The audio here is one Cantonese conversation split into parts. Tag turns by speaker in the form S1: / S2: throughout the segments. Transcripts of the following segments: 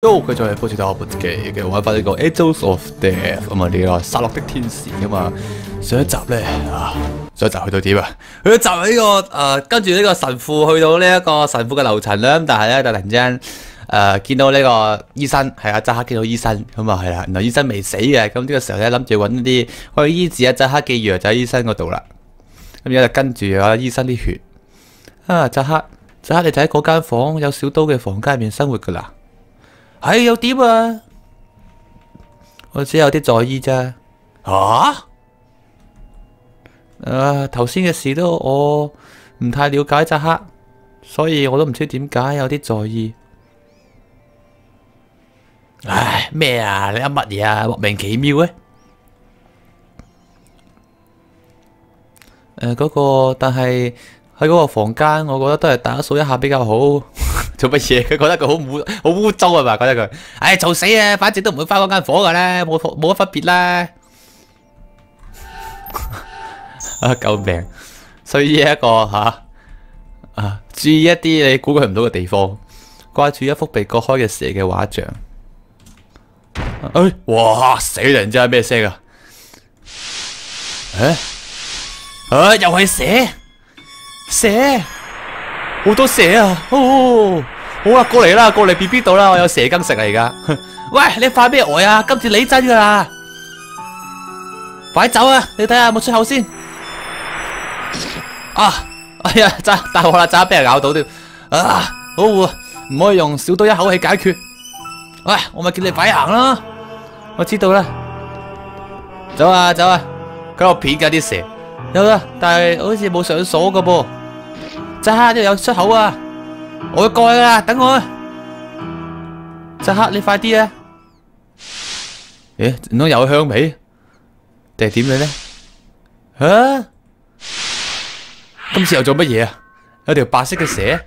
S1: Yo，佢就係開始打我部機嘅玩翻呢個 Angels of Death 咁啊，呢個殺戮的天使啊嘛。上一集咧上一集去到點啊？去到集呢個跟住呢個神父去到呢一個神父嘅樓層啦。咁但係咧突然之間見到呢個醫生係阿扎克見到醫生咁啊係啦，然後醫生未死嘅，咁呢個時候咧諗住揾啲去醫治阿扎克嘅藥就喺醫生嗰度啦。咁而家就跟住阿醫生啲血啊，扎克你就喺嗰間房有小刀嘅房間入面生活噶啦。係又點啊？我只有啲在意咋。頭先嘅事都我唔太了解扎克，所以我都唔知點解有啲在意。唉，咩啊？你噏乜嘢啊？莫名其妙嘅。但係喺嗰個房間，我覺得都係打掃一下比較好。做乜嘢？佢覺得佢好污糟啊嘛，覺得佢，唉，做死啊！反正都唔會翻嗰間房噶啦，冇乜分別啦。救命！所以一個注意一啲你估佢唔到嘅地方，掛住一幅被割開嘅蛇嘅畫像。哇！死人唔知係咩聲啊？又係蛇，好多蛇啊！好啦，過嚟 BB 度啦，我有蛇羹食啊而家。喂，你快咩呆啊？今次你真噶啦，快走啊！你睇下有冇出口先。哎呀，大鑊啦，渣俾人咬到添。好唔可以用小刀一口氣解決。喂，我咪叫你快行啦。我知道啦，走啊，佢喺度片緊啲蛇。有啦，但係好似冇上鎖噶噃。扎克呢度有出口啊！我要過去啦，等我。扎克，你快啲啊！唔通有香味？定係點樣咧？今次又做乜嘢啊？有條白色嘅蛇。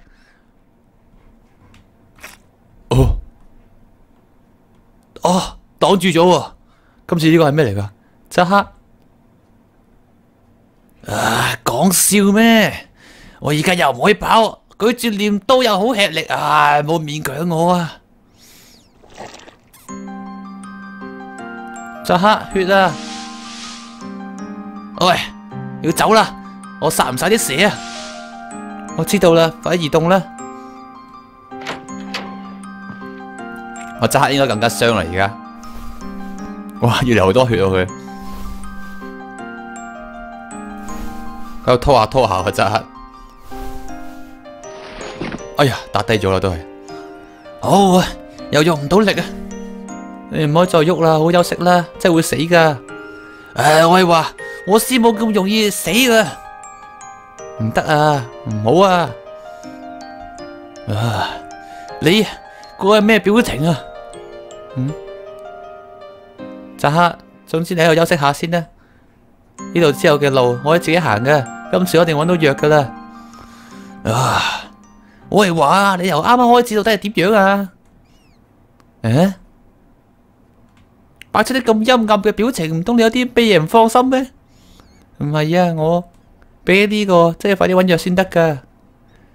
S1: 擋住咗喎！今次呢個係咩嚟噶？扎克。講笑咩？我而家又唔可以跑，舉住鐮刀又好吃力，冇勉強我啊！扎克，血啊！喂，要走啦！我殺唔晒啲蛇啊！我知道啦，快啲移動啦！我扎克應該更加傷啦而家。哇，要流好多血啊佢！喺度拖下個扎克。哎呀，打低咗啦都係。好啊，又用唔到力啊！你唔可以再喐啦，好休息啦，真係會死噶。我係話我師冇咁容易死噶，唔得啊，唔好啊。你嗰個係咩表情啊？扎克，總之你喺度休息下先啦。呢度之後嘅路我可以自己行噶，今次我一定揾到藥噶啦。我係話你由啱啱開始到底係點樣啊？擺出啲咁陰暗嘅表情，唔通你有啲咩嘢唔放心咩？唔係啊，我俾呢個即係快啲揾藥先得噶。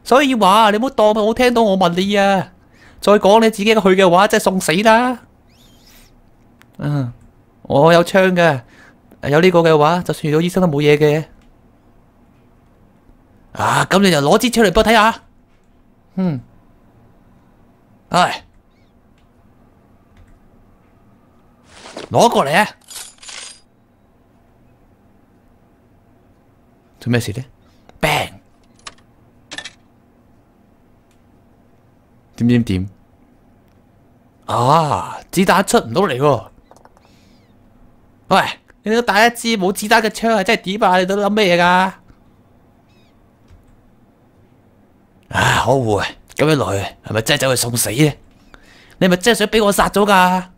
S1: 所以話你唔好當冇聽到我問你啊！再講你自己去嘅話，真係送死啦！我有槍噶。有呢個嘅話，就算遇到醫生都冇嘢嘅。咁你就攞支槍嚟幫我睇下。攞過嚟啊！做咩事呢 ？Bang！ 點？子彈出唔到嚟喎。喂！你都帶一支冇子彈嘅槍係真係點啊？你都諗咩嘢噶？可惡啊！咁樣來係咪真係走去送死咧？你係咪真係想俾我殺咗噶？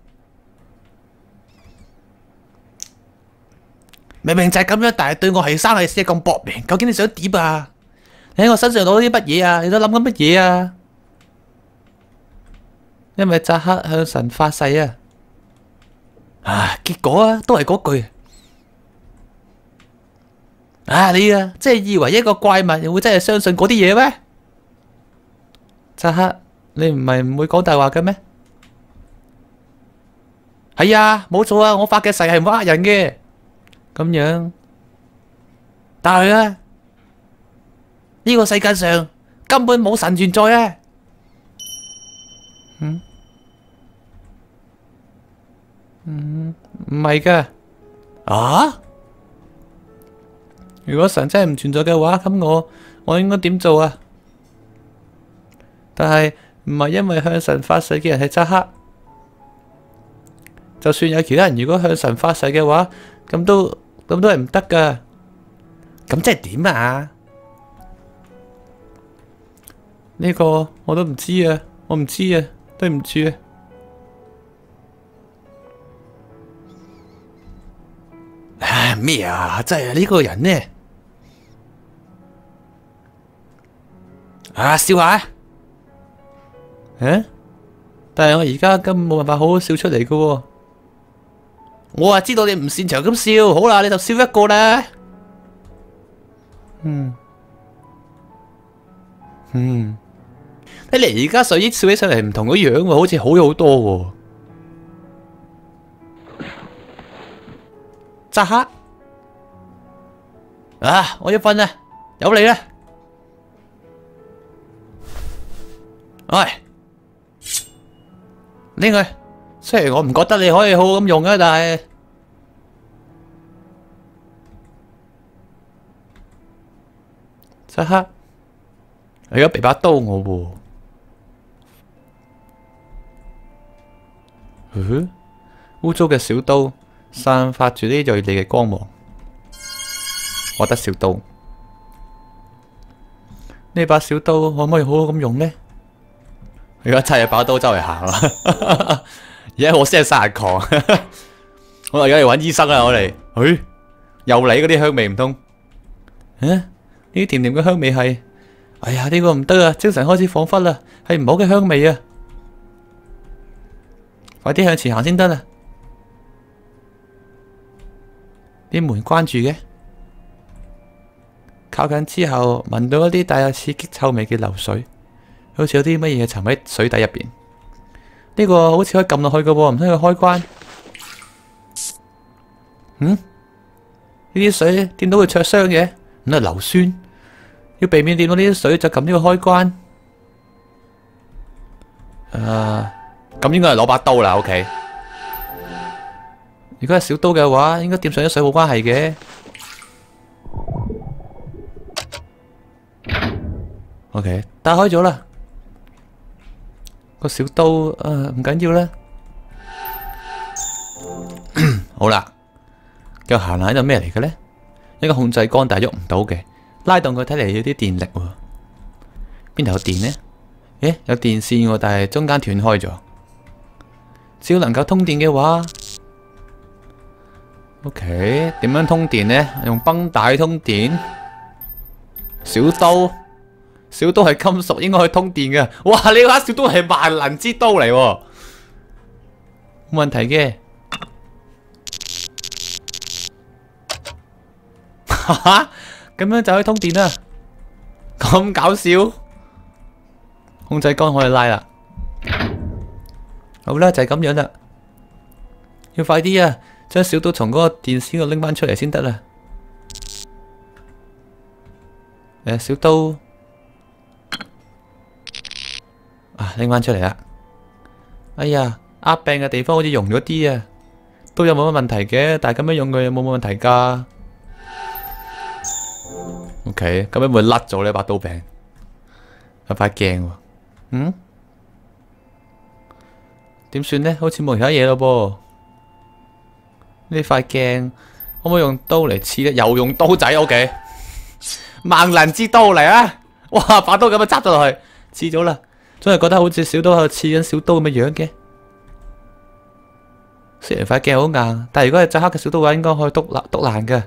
S1: 明明就係咁樣，但係對我係生係死咁搏命，究竟你想點啊？你喺我身上攞啲乜嘢啊？你都諗緊乜嘢啊？因為扎克向神發誓啊！結果都係嗰句。你真係以為一個怪物會真係相信嗰啲嘢咩？扎克，你唔係唔會講大話嘅咩？係啊，冇錯啊，我發嘅誓係唔呃人嘅。咁樣，但係咧，呢個世界上根本冇神存在啊！唔係噶。啊？如果神真係唔存在嘅話，咁我應該點做啊？但係唔係因為向神發誓嘅人係扎克，就算有其他人如果向神發誓嘅話，咁都係唔得噶。咁即係點啊？呢個我都唔知啊，我唔知啊，對唔住啊。唉，咩啊？真係呢個人呢？啊，笑下。但係我而家根本冇辦法好好笑出嚟噶喎。我啊知道你唔擅長咁笑，好啦，你就笑一個啦。你而家睡衣笑起上嚟唔同個樣喎，好似好咗好多喎。扎克，啊，我要瞓啦，有你啦。喂，呢個雖然我唔覺得你可以好好咁用啊，但係扎克，你而家俾把刀我喎。污糟嘅小刀散發住啲銳利嘅光芒。我得小刀，呢把小刀可唔可以好好咁用呢？而家揸住把刀周圍行啦，而家我先係殺人狂。我而家嚟揾醫生啦，我嚟。又嚟嗰啲香味唔通？呢啲甜甜嘅香味係，哎呀呢個唔得啊！精神開始恍惚啦，係唔好嘅香味啊！快啲向前行先得啦！啲門關住嘅，靠近之後聞到一啲帶有刺激臭味嘅流水。好似有啲乜嘢沉喺水底入邊，呢個好似可以撳落去嘅喎，唔通佢開關？呢啲水掂到會灼傷嘅，咁係硫酸，要避免掂到呢啲水就撳呢個開關。咁應該係攞把刀啦，OK。如果係小刀嘅話，應該掂上啲水冇關係嘅。OK， 打開咗啦。個小刀唔緊要啦。好啦，繼續行下喺度咩嚟嘅咧？一個控制杆但係喐唔到嘅，拉動佢睇嚟要啲電力喎。邊度有電呢？有電線喎，但係中間斷開咗。只要能夠通電嘅話 ，OK， 點樣通電呢？用繃帶通電。小刀係金屬，應該可以通電嘅。哇！你把小刀係萬能之刀嚟喎，冇問題嘅。哈哈，咁樣就可以通電啦，咁搞笑。控制杆可以拉啦。好啦，就係咁樣啦。要快啲啊，將小刀從嗰個電線度拎翻出嚟先得啦。小刀。拎翻出嚟啦！哎呀，握柄嘅地方好似溶咗啲啊，都有冇乜問題嘅，但係咁樣用佢有冇問題噶 ？OK， 咁樣會甩咗呢把刀柄，有塊鏡喎。點算呢？好似冇其他嘢咯噃。呢塊鏡可唔可以用刀嚟刺咧？又用刀仔 OK， 萬能之刀嚟啊！哇，把刀咁樣插咗落去，刺咗啦。總係覺得好似小刀喺度刺緊小刀咁嘅樣嘅。雖然塊鏡好硬，但係如果係扎克嘅小刀嘅話，應該可以篤爛嘅。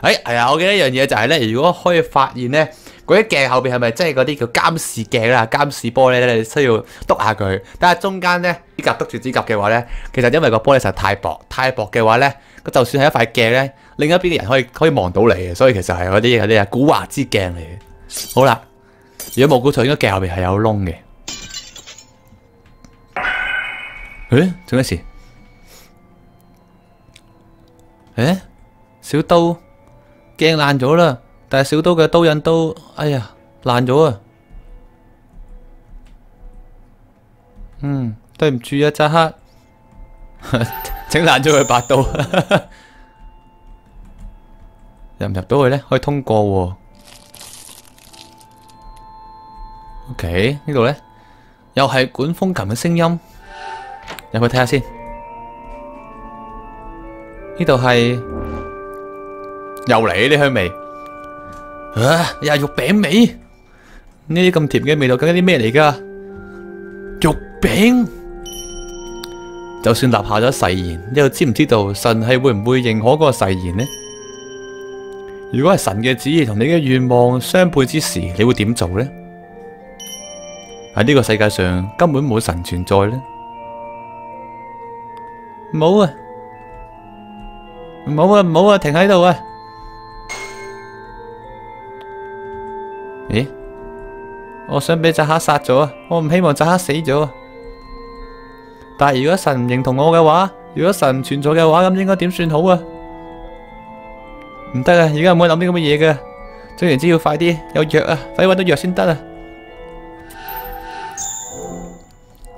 S1: 係啊，我記得一樣嘢就係咧，如果可以發現咧，嗰啲鏡後邊係咪真係嗰啲叫監視鏡啦、監視玻璃咧，你需要篤下佢。但係中間咧，指甲篤住指甲嘅話咧，其實因為個玻璃實在太薄嘅話咧，就算係一塊鏡咧，另一邊嘅人可以望到你嘅，所以其實係嗰啲古惑之鏡嚟嘅。好啦，如果冇估錯，應該鏡後邊係有窿嘅。做咩事？誒，小刀鏡爛咗啦，但係小刀嘅刀刃都，哎呀，爛咗啊！對唔住啊，扎克，整爛咗佢把刀，入唔入到去呢？可以通過喎。OK， 呢度呢，又係管風琴嘅聲音，入去睇下先。呢度係又嚟呢香味，又係肉餅味。呢啲咁甜嘅味道，究竟啲咩嚟噶？肉餅。就算立下咗誓言，你又知唔知道神係會唔會認可嗰個誓言呢？如果係神嘅旨意同你嘅願望相悖之時，你會點做呢？喺呢個世界上根本冇神存在呢？冇啊！唔好啊！唔好啊！停喺度啊！咦？我想俾扎克殺咗啊！我唔希望扎克死咗。但係如果神唔認同我嘅話，如果神唔存在嘅話，咁應該點算好啊？唔得啊！而家唔可以諗啲咁嘅嘢嘅。總言之要快啲有藥啊！快啲搵到藥先得啊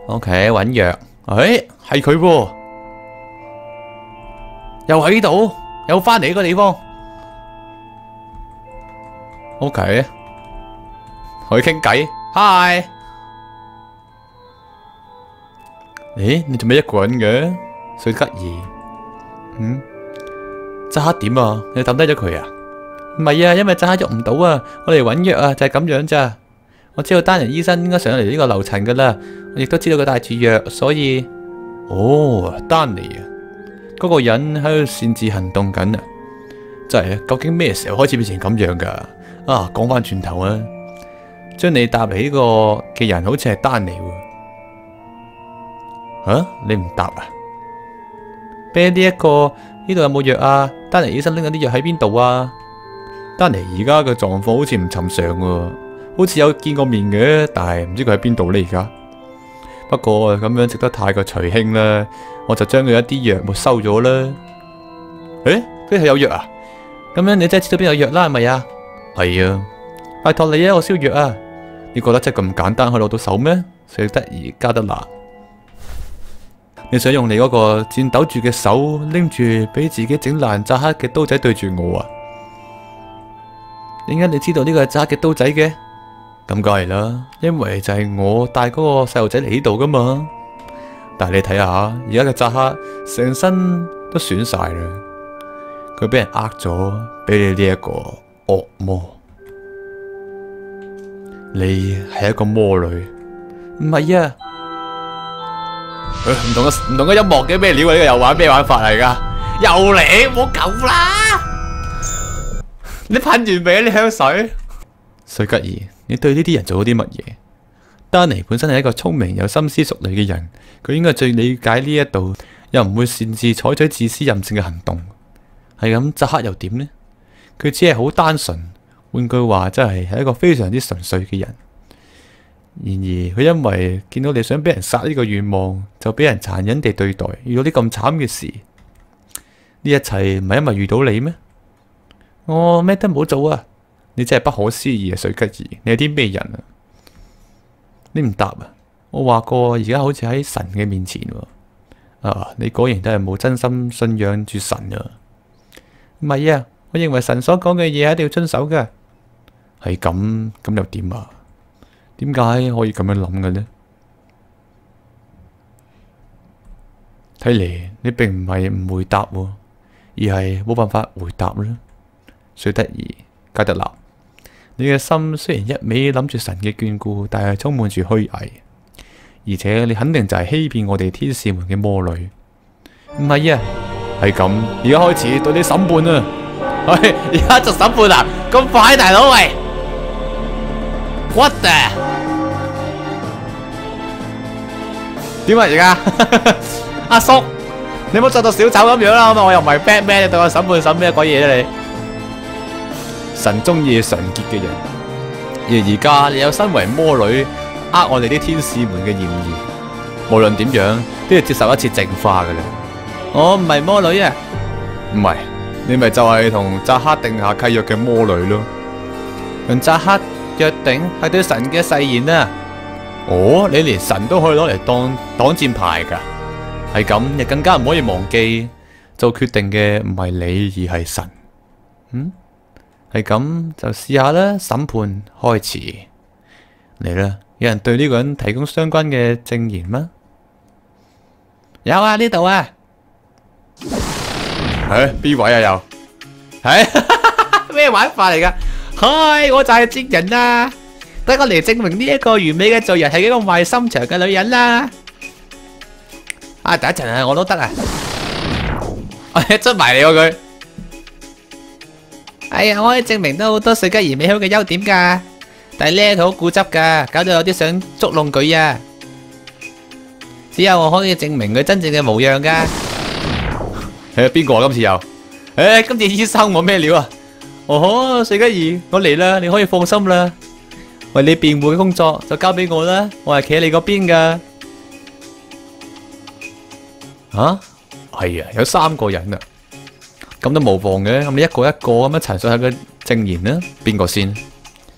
S1: ！OK， 搵藥。誒，係佢喎。又喺度，又翻嚟呢個地方。OK， 可以傾偈。Hi， 咦，你做咩一個人嘅？水吉兒，扎克點啊？你抌低咗佢啊？唔係啊，因為扎克喐唔到啊。我嚟搵藥啊，就係咁樣咋。我知道丹尼醫生應該上嚟呢個樓層噶啦，我亦都知道佢帶住藥，所以丹尼啊。嗰個人喺度擅自行動緊啊！真係，究竟咩時候開始變成咁樣噶？啊，講翻轉頭啊，將你搭嚟呢個嘅人好似係丹尼喎。啊，你唔答啊？啤呢一個呢度有冇藥啊？丹尼醫生拎緊啲藥喺邊度啊？丹尼而家嘅狀況好似唔尋常喎，好似有見過面嘅，但係唔知佢喺邊度呢而家。不過咁樣值得太過隨興啦，我就將佢一啲藥沒收咗啦。誒，佢係有藥啊？咁樣你真係知道邊有藥啦，係咪啊？係啊，拜託你啊，我燒藥啊！你覺得真係咁簡單可以攞到手咩？水吉兒加德納，你想用你嗰個顫抖住嘅手拎住俾自己整爛扎克嘅刀仔對住我啊？點解你知道呢個係扎克嘅刀仔嘅？咁梗係啦，因為就係我帶嗰個細路仔嚟呢度噶嘛。但係你睇下，而家嘅扎克成身都損晒啦，佢俾人呃咗，俾你呢一個惡魔。你係一個魔女，唔係啊？唔同嘅音樂嘅咩料啊？呢個又玩咩玩法嚟噶？又嚟，唔好咁啦！你噴完未啊？你香水？水吉兒，你對呢啲人做咗啲乜嘢？丹尼本身係一個聰明又深思熟慮嘅人，佢應該最理解呢一度，又唔會擅自採取自私任性嘅行動。係咁，扎克又點呢？佢只係好單純，換句話真係一個非常之純粹嘅人。然而佢因為見到你想俾人殺呢個願望，就俾人殘忍地對待，遇到啲咁慘嘅事。呢一切唔係因為遇到你咩？我咩都冇做啊！你真係不可思議啊，水吉兒，你係啲咩人啊？你唔答啊？我話過而家好似喺神嘅面前喎。啊，你果然都係冇真心信仰住神啊？唔係啊，我認為神所講嘅嘢一定要遵守噶。係咁，咁又點啊？點解可以咁樣諗嘅呢？睇嚟你並唔係唔回答喎，而係冇辦法回答啦。水吉兒加德納，你嘅心雖然一味諗住神嘅眷顧，但係充滿住虛偽，而且你肯定就係欺騙我哋天使們嘅魔女。唔係啊，係咁，而家開始對你審判啊！喂，而家就審判啊！咁快，大佬喂 ，what the？ 點啊而家？阿叔，你唔好做到小丑咁樣啦，我又唔係 Batman， 你對我審咩鬼嘢啫你？神中意純潔嘅人，而家你有身為魔女呃我哋啲天使們嘅嫌疑，無論點樣都要接受一次淨化噶啦。我唔係魔女啊，唔係，你咪就係同扎克定下契約嘅魔女咯。同扎克約定係對神嘅誓言啊！哦，你連神都可以攞嚟當擋箭牌噶，係咁，亦更加唔可以忘記做決定嘅唔係你而係神。係咁就試下啦。審判開始嚟啦！有人對呢個人提供相關嘅證言嗎？有啊，呢度啊。邊位啊又？係咩玩法嚟噶？嗨，我就係證人啦，等我嚟證明呢一個完美嘅罪人係幾個壞心腸嘅女人啦。啊，等一陣啊，我都得啊。出埋嚟喎佢。哎呀，我可以證明到好多瑞吉兒美好嘅優點噶，但係呢佢好固執噶，搞到有啲想捉弄佢啊。只有我可以證明佢真正嘅模樣噶。邊個啊？今次又？今次醫生我咩料啊？哦，瑞吉兒，我嚟啦，你可以放心啦。為你辯護嘅工作就交俾我啦，我係企喺你嗰邊噶。啊，係啊，有3個人啊，咁都無妨嘅。咁你一個一個咁樣陳述下個證言啦。邊個先？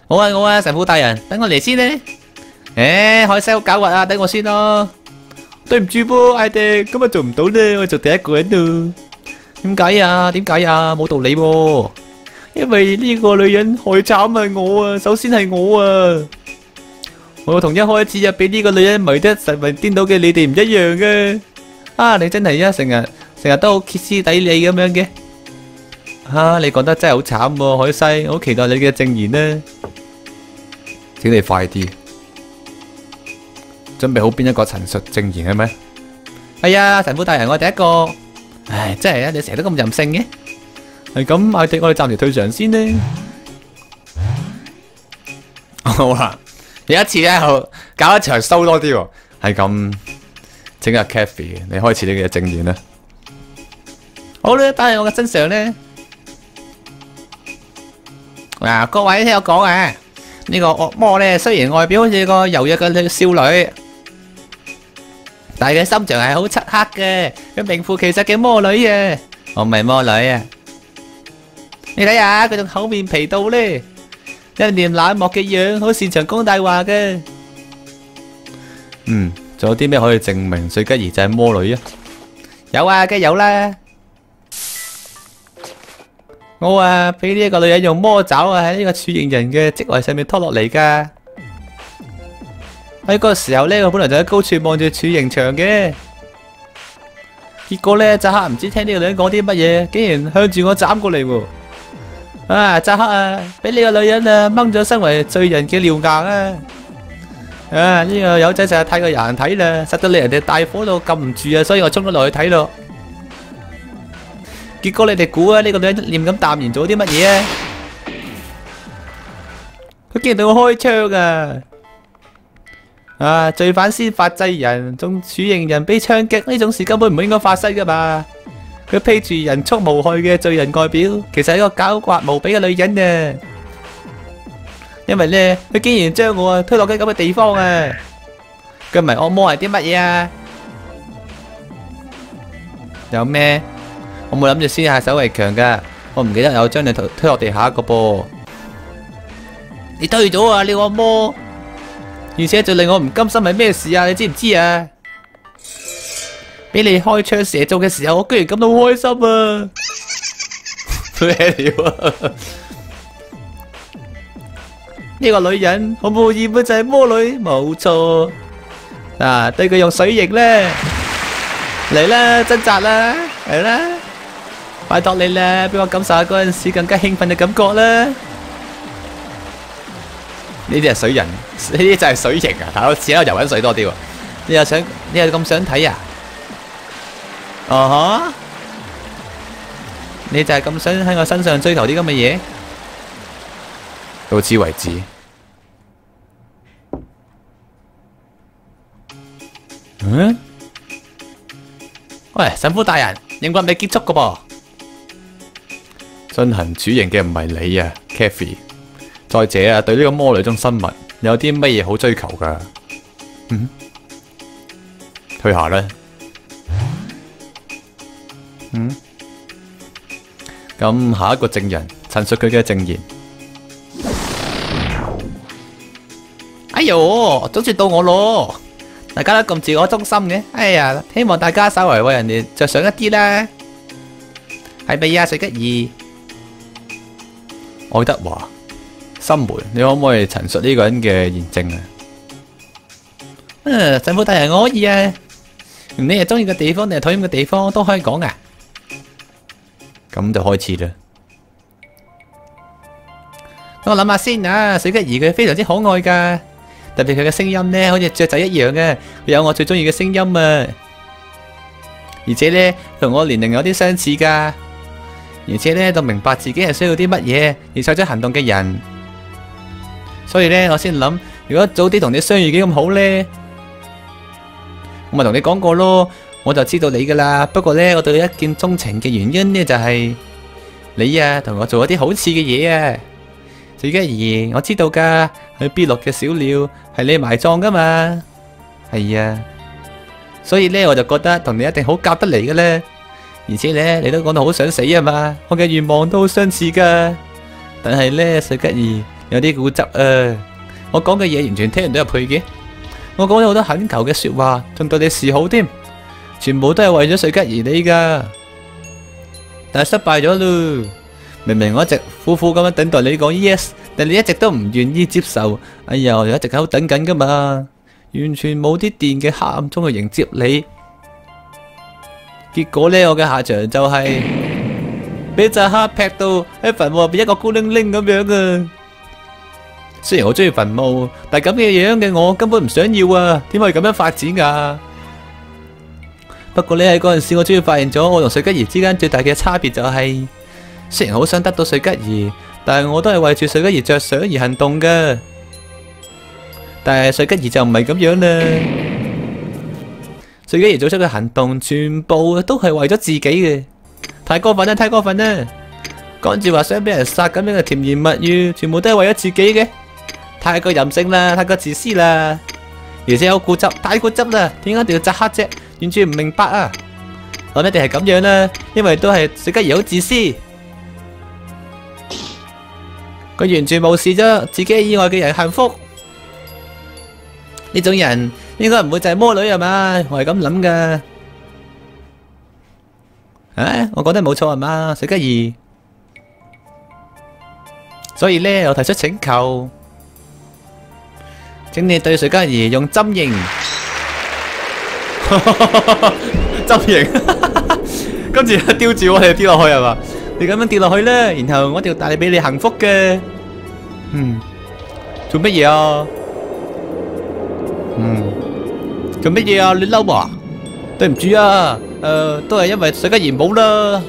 S1: 我啊，神父大人，等我嚟先呢。海西好狡猾啊，等我先咯。對唔住噃，艾迪，今日做唔到呢，我做第一個人咯。點解啊？冇道理喎。因為呢個女人害慘係我啊，首先係我啊。我同一開始就俾呢個女人迷得神魂顛倒嘅你哋唔一樣嘅。啊，你真係啊，成日都好歇斯底里咁樣嘅。你講得真係好慘喎，海西，我好期待你嘅證言呢。請你快啲，準備好邊一個陳述證言係咪？係啊，神父大人，我係第一個。唉，真係啊，你成日都咁任性嘅。係咁，艾迪，我哋暫時退場先呢。好啦，有一次咧，搞一場收多啲喎。係咁，請阿 Kathy， 你開始你嘅證言啦。好啦，但係我嘅真相咧。嗱，各位聽我講啊，呢個惡魔咧，雖然外表好似個柔弱嘅少女，但係佢心腸係好漆黑嘅，佢名副其實嘅魔女啊！我唔係魔女啊！你睇下佢仲厚面皮到咧，一臉冷漠嘅樣，好擅長講大話嘅。仲有啲咩可以證明瑞吉兒就係魔女啊？有啊，梗係有啦。我啊，俾呢一個女人用魔爪啊喺呢個處刑人嘅職位上面拖落嚟噶。喺嗰個時候咧，我本來就喺高處望住處刑場嘅，結果咧，扎克唔知聽呢個女人講啲乜嘢，竟然向住我斬過嚟喎。扎克啊，俾呢個女人啊掹咗身為罪人嘅尿牙啊！呢個友仔實在太過難睇啦，實在令人哋大火到撳唔住啊，所以我衝咗落去睇咯。結果你哋估啊，呢個女人一臉咁淡然做啲乜嘢啊？佢竟然對我開槍啊！罪犯先發制人，仲處刑人被槍擊，呢種事根本唔應該發生噶嘛！佢披住人畜無害嘅罪人外表，其實係一個狡猾無比嘅女人啊！因為咧，佢竟然將我推落喺咁嘅地方啊！佢唔係惡魔係啲乜嘢啊？有咩？我冇諗住先下手為強噶，我唔記得有將你推落地下個噃。你推咗啊！你惡魔！而且最令我唔甘心係咩事啊？你知唔知啊？俾你開槍射中嘅時候，我居然感到好開心啊！咩料啊？呢個女人毫無疑問就係魔女，冇錯。對佢用水刑咧，嚟啦，掙扎啦，嚟啦，拜託你啦，俾我感受下嗰陣時更加興奮嘅感覺啦。呢啲係水人，呢啲就係水型啊！大佬，似喺度游緊水多啲喎。你又咁想睇啊？你就係咁想喺我身上追求啲咁嘅嘢？到此為止。喂，神父大人，刑罰未結束噶噃。進行處刑嘅唔係你啊 ，Kathy。再者啊，對呢個魔女中生物有啲乜嘢好追求噶？退下啦。咁下一個證人陳述佢嘅證言。哎喲，總算到我咯！大家都咁自我中心嘅，哎呀，希望大家稍為為人哋着想一啲啦，係咪啊？水吉兒，愛德華，心梅，你可唔可以陳述呢個人嘅驗證啊？神父大人，我可以啊。你係中意嘅地方定係討厭嘅地方都可以講啊。咁就開始啦。我諗下先啊，水吉兒佢非常之可愛噶。特別佢嘅聲音呢，好似雀仔一樣嘅，佢有我最中意嘅聲音啊！而且呢，同我年齡有啲相似噶，而且呢，都明白自己係需要啲乜嘢而採取行動嘅人，所以呢，我先諗，如果早啲同你相遇幾咁好呢？我咪同你講過咯，我就知道你噶啦。不過呢，我對你一見鍾情嘅原因呢，就係你啊，同我做一啲好似嘅嘢啊！水吉兒，我知道噶，去 B 落嘅小鳥係你埋葬噶嘛？係啊，所以呢，我就覺得同你一定好夾得嚟嘅咧。而且呢，你都講到好想死啊嘛，我嘅願望都好相似噶。但係呢，水吉兒有啲固執啊，我講嘅嘢完全聽唔到入去嘅。我講咗好多懇求嘅說話，仲對你示好添，全部都係為咗水吉兒你噶，但係失敗咗咯。明明我一直苦苦咁樣等待你講 yes， 但你一直都唔願意接受。哎呀，我一直喺度等緊噶嘛，完全冇啲電嘅黑暗中去迎接你。結果呢，我嘅下場就係俾隻黑劈到喺墳墓入邊一個孤零零咁樣啊！雖然我中意墳墓，但係咁嘅樣嘅我根本唔想要啊！點可以咁樣發展噶？不過呢，喺嗰陣時，我終於發現咗我同水吉兒之間最大嘅差別就係。雖然好想得到水吉兒，但係我都係為住水吉兒着想而行動噶。但係水吉兒就唔係咁樣啦。水吉兒做出嘅行動，全部都係為咗自己嘅，太過分啦！太過分啦！講住話想俾人殺咁樣嘅甜言蜜語，全部都係為咗自己嘅，太過任性啦，太過自私啦，而且好固執，太固執啦！點解一定要扎黑啫？完全唔明白啊！我一定係咁樣啦，因為都係水吉兒好自私。佢完全無視咗自己以外嘅人幸福，呢種人應該唔會就係魔女係嘛？我係咁諗噶。我講得冇錯係嘛，水吉兒。所以呢，我提出請求，請你對水吉兒用針刑，針刑，跟住吊住我哋跌落去係嘛？你咁樣跌落去咧，然後我一定要帶你俾你幸福嘅。做乜嘢啊？做乜嘢啊？你嬲啊？對唔住啊，都係因為水吉兒冇啦。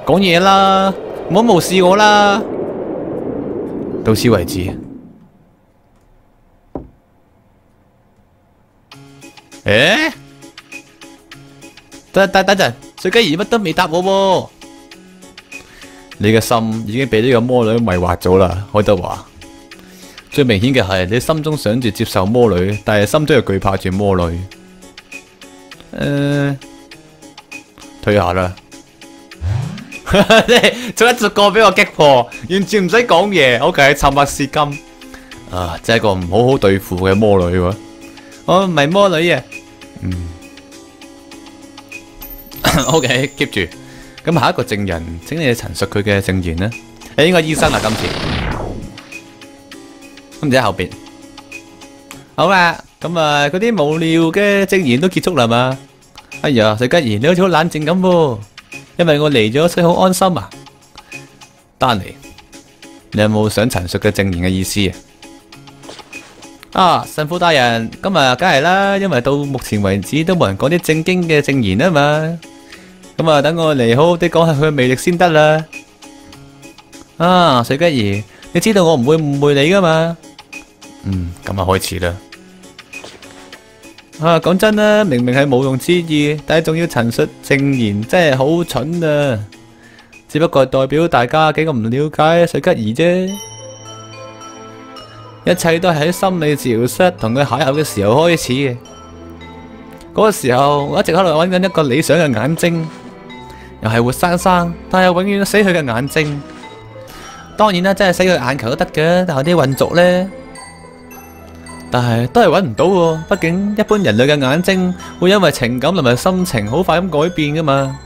S1: 講嘢啦，唔好無視我啦。到此為止。等陣。水吉兒乜都未答我喎，你嘅心已經俾呢個魔女迷惑咗啦，愛德華。最明顯嘅係你心中想住接受魔女，但係心中又懼怕住魔女。退下啦，逐一逐個俾我擊破，完全唔使講嘢。OK，沉默是金。真係一個唔好好對付嘅魔女喎。我唔係魔女啊。OK，keep 住。咁下一個證人，請你陳述佢嘅證言啦。你應該醫生啊，今次。咁唔知喺後邊。好啦，咁啊，嗰啲無聊嘅證言都結束啦嘛。哎呀，水吉兒，你好似好冷靜咁喎，因為我嚟咗，所以好安心啊。丹尼，你有冇想陳述嘅證言嘅意思啊？神父大人，咁啊，梗係啦，因為到目前為止都冇人講啲正經嘅證言啊嘛。咁啊，等我嚟好好地講下佢嘅魅力先得啦。水吉兒，你知道我唔會誤會你噶嘛？咁啊，開始啦。講真啦，明明係無用之意，但係仲要陳述證言，真係好蠢啊！只不過代表大家幾咁唔了解水吉兒啫。一切都係喺心理治療室同佢邂逅嘅時候開始嘅。嗰個時候，我一直喺度揾緊一個理想嘅眼睛。又係活生生，但係永遠都死佢嘅眼睛。當然啦，真係死佢眼球都得嘅，但係啲混族呢，但係都係揾唔到喎。畢竟一般人類嘅眼睛會因為情感同埋心情好快咁改變噶嘛。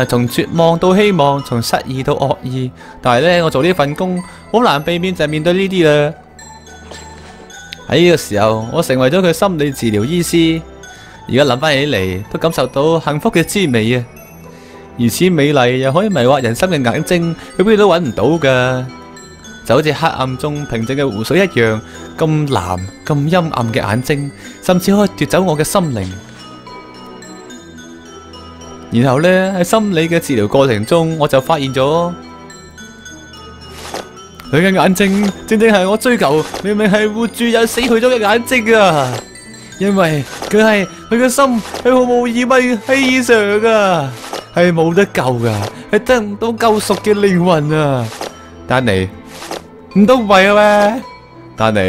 S1: 從絕望到希望，從失意到惡意，但係呢，我做呢份工好難避免就係面對呢啲啦。喺呢個時候，我成為咗佢心理治療醫師。而家諗翻起嚟，都感受到幸福嘅滋味啊！如此美麗又可以迷惑人心嘅眼睛，佢邊度都揾唔到噶，就好似黑暗中平靜嘅湖水一樣，咁藍咁陰暗嘅眼睛，甚至可以奪走我嘅心靈。然後呢，喺心理嘅治療過程中，我就發現咗佢嘅眼睛正正係我追求，明明係活住又死去咗嘅眼睛啊！因為佢嘅心係毫無疑問稀常噶，係冇得救噶，係得唔到救贖嘅靈魂啊！丹尼，唔通唔係啊咩？丹尼，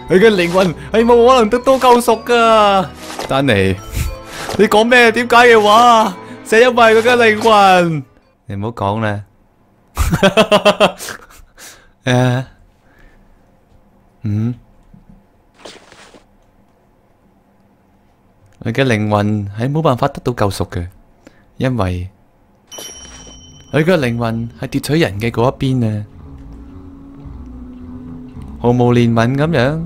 S1: 佢嘅靈魂係冇可能得到救贖噶。丹尼，你講咩？點解嘅話？就因為佢嘅靈魂，你唔好講啦。佢嘅靈魂係冇辦法得到救贖嘅，因為佢嘅靈魂係奪取人嘅嗰一邊啊，毫無憐憫咁樣，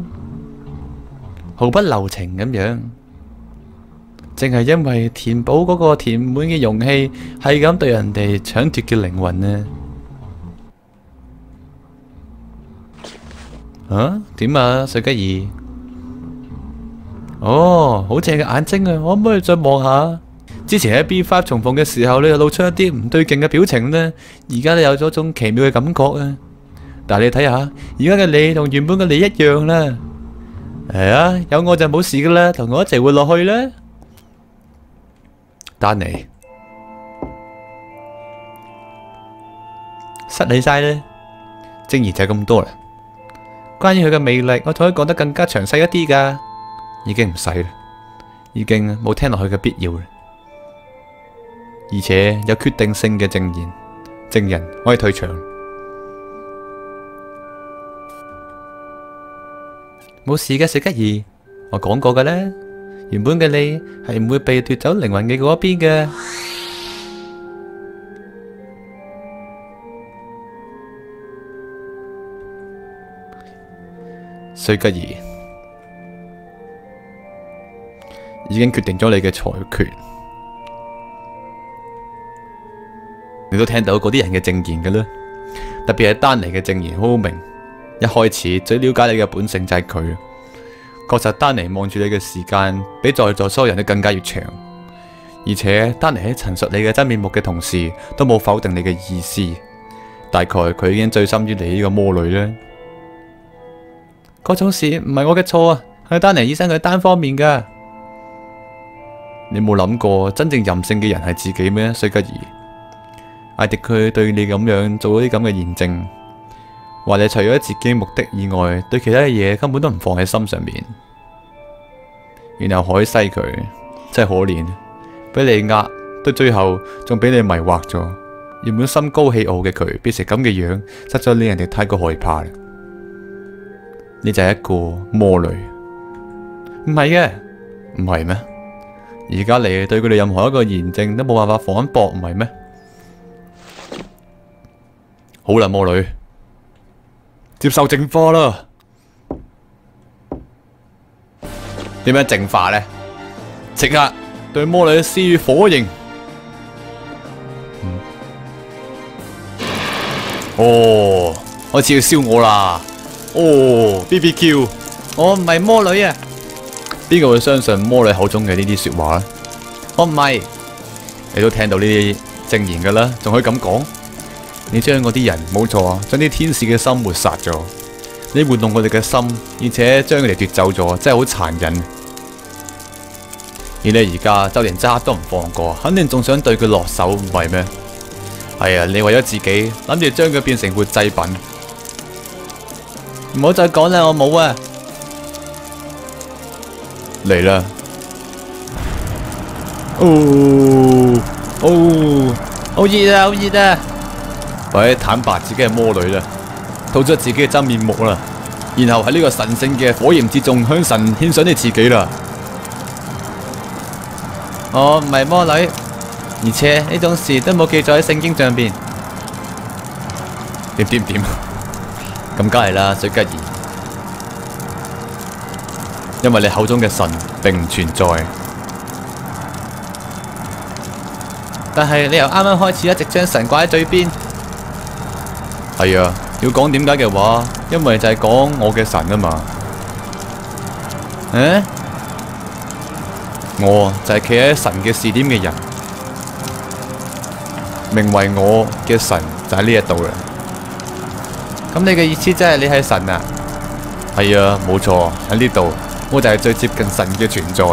S1: 毫不留情咁樣，淨係因為填補嗰個填滿嘅容器，係咁對人哋搶奪嘅靈魂啊！點啊，水吉兒？哦，好正嘅眼睛啊！我可唔可以再望下？之前喺 B5 重逢嘅時候，你又露出一啲唔對勁嘅表情呢，而家都有咗種奇妙嘅感覺啊！但係你睇下，而家嘅你同原本嘅你一樣啦。係啊，有我就冇事噶啦，同我一齊活落去啦。丹尼，失禮晒啦，正義就係咁多啦。關於佢嘅魅力，我仲可以講得更加詳細一啲噶。已經唔使啦，已經冇聽落去嘅必要啦。而且有決定性嘅證人，我可以退場。冇事嘅，水吉兒，我講過嘅咧，原本嘅你係唔會被奪走靈魂嘅嗰一邊嘅。水吉兒已經決定咗你嘅裁決，你都聽到嗰啲人嘅證言嘅啦，特別係丹尼嘅證言好好明。一開始最了解你嘅本性就係佢，確實丹尼望住你嘅時間比在座所有人都更加越長，而且丹尼喺陳述你嘅真面目嘅同時，都冇否定你嘅意思。大概佢已經醉心於你呢個魔女啦。嗰種事唔係我嘅錯啊，係丹尼醫生佢單方面噶。你冇諗過真正任性嘅人係自己咩？水吉兒，艾迪佢對你咁樣做咗啲咁嘅驗證，話你除咗自己目的以外，對其他嘅嘢根本都唔放喺心上面。然後海西佢真係可憐，俾你呃，到最後仲俾你迷惑咗。原本心高氣傲嘅佢，變成咁嘅樣，實在令人哋太過害怕啦。你就係一個魔女，唔係嘅，唔係咩？而家你對佢哋任何一個驗證都冇辦法反駁，唔係咩？好啦，魔女，接受淨化啦。點樣淨化呢？即刻對魔女施予火刑。哦，開始要燒我啦！哦 ，BBQ， 我唔係魔女啊！邊個會相信魔女口中嘅呢啲說話咧？我唔係，你都聽到呢啲證言噶啦，仲可以咁講？你將嗰啲人冇錯啊，將啲天使嘅心抹殺咗，你玩弄佢哋嘅心，而且將佢哋奪走咗，真係好殘忍。而你而家就連渣都唔放過，肯定仲想對佢落手，唔係咩？係啊，你為咗自己諗住將佢變成活祭品，唔好再講啦，我冇啊！嚟啦！哦哦，好熱啊，好熱啊！或者坦白自己係魔女啦，吐出自己嘅真面目啦，然後喺呢個神聖嘅火焰之中向神獻上你自己啦。我唔係魔女，而且呢種事都冇記載喺聖經上邊。點？咁梗係啦，水吉兒，因為你口中嘅神並唔存在。但係你由啱啱開始一直將神掛喺嘴邊。係啊，要講點解嘅話，因為就係講我嘅神啊嘛。我就係企喺神嘅視點嘅人，名為我嘅神就喺呢一度啦。咁你嘅意思即係你係神啊？係啊，冇錯，喺呢度，我就係最接近神嘅存在。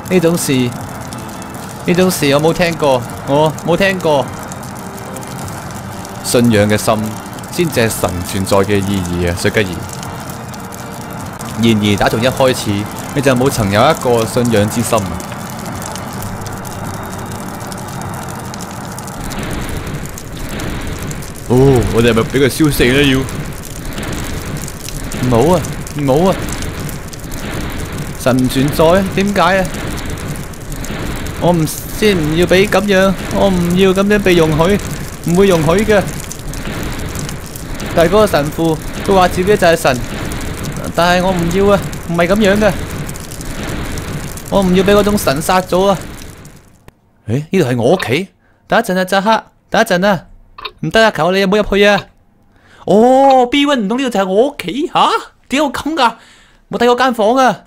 S1: 呢種事我冇聽過，我冇聽過。信仰嘅心先至係神存在嘅意義啊，水吉兒。然而打從一開始，你就冇曾有一個信仰之心。哦，我哋係咪俾佢燒死咧？要唔好啊，唔好啊！神唔存在，點解啊？我唔要俾咁樣，我唔要咁樣被容許，唔會容許嘅。但係嗰個神父，佢話自己就係神，但係我唔要啊，唔係咁樣嘅，我唔要俾嗰種神殺咗啊！誒，呢度係我屋企，等一陣啊，扎克，等一陣啊！唔得啊！求你有冇入去啊？哦，B1唔通呢度就係我屋企吓？點解會咁噶？冇睇過間房啊！